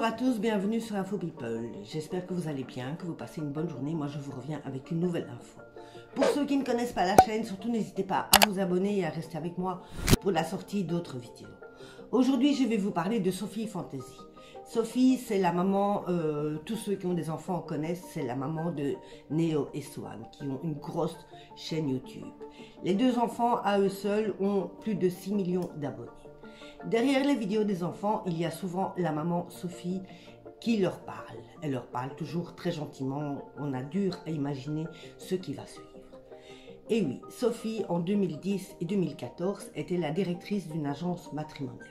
à tous, bienvenue sur Info People. J'espère que vous allez bien, que vous passez une bonne journée. Moi je vous reviens avec une nouvelle info. Pour ceux qui ne connaissent pas la chaîne, surtout n'hésitez pas à vous abonner et à rester avec moi pour la sortie d'autres vidéos. Aujourd'hui je vais vous parler de Sophie Fantasy. Sophie, c'est la maman, tous ceux qui ont des enfants connaissent, c'est la maman de Néo et Swan, qui ont une grosse chaîne YouTube. Les deux enfants, à eux seuls, ont plus de 6 millions d'abonnés. Derrière les vidéos des enfants, il y a souvent la maman Sophie qui leur parle. Elle leur parle toujours très gentiment, on a dur à imaginer ce qui va suivre. Et oui, Sophie, en 2010 et 2014, était la directrice d'une agence matrimoniale.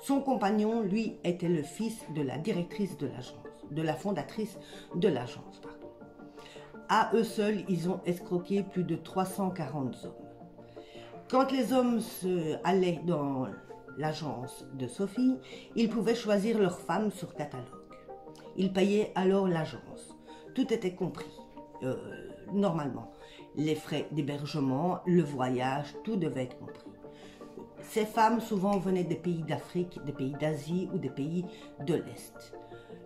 Son compagnon, lui, était le fils de la directrice de l'agence, de la fondatrice de l'agence, pardon. À eux seuls, ils ont escroqué plus de 340 hommes. Quand les hommes allaient dans l'agence de Sophie, ils pouvaient choisir leur femme sur catalogue. Ils payaient alors l'agence. Tout était compris, normalement. Les frais d'hébergement, le voyage, tout devait être compris. Ces femmes souvent venaient des pays d'Afrique, des pays d'Asie ou des pays de l'Est.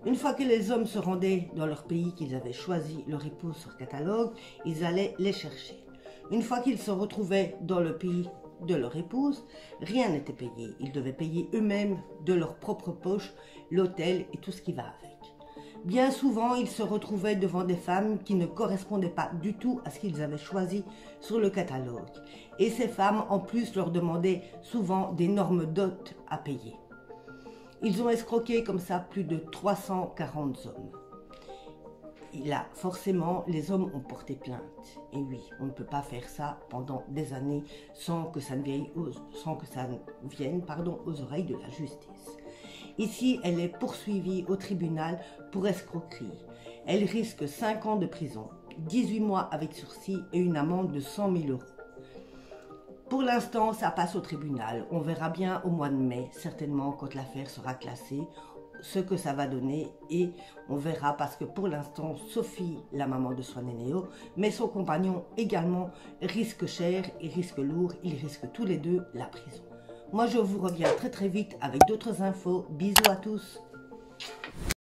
Une fois que les hommes se rendaient dans leur pays qu'ils avaient choisi leur épouse sur catalogue, ils allaient les chercher. Une fois qu'ils se retrouvaient dans le pays de leur épouse, rien n'était payé. Ils devaient payer eux-mêmes de leur propre poche l'hôtel et tout ce qui va avec. Bien souvent, ils se retrouvaient devant des femmes qui ne correspondaient pas du tout à ce qu'ils avaient choisi sur le catalogue. Et ces femmes, en plus, leur demandaient souvent d'énormes dots à payer. Ils ont escroqué comme ça plus de 340 hommes. Et là, forcément, les hommes ont porté plainte. Et oui, on ne peut pas faire ça pendant des années sans que ça ne vienne aux oreilles de la justice. Ici, elle est poursuivie au tribunal pour escroquerie. Elle risque 5 ans de prison, 18 mois avec sursis et une amende de 100 000 €. Pour l'instant, ça passe au tribunal. On verra bien au mois de mai, certainement, quand l'affaire sera classée, ce que ça va donner, et on verra, parce que pour l'instant, Sophie, la maman de Swan et Néo, mais son compagnon également, risque cher et risque lourd. Ils risquent tous les deux la prison. Moi, je vous reviens très vite avec d'autres infos. Bisous à tous.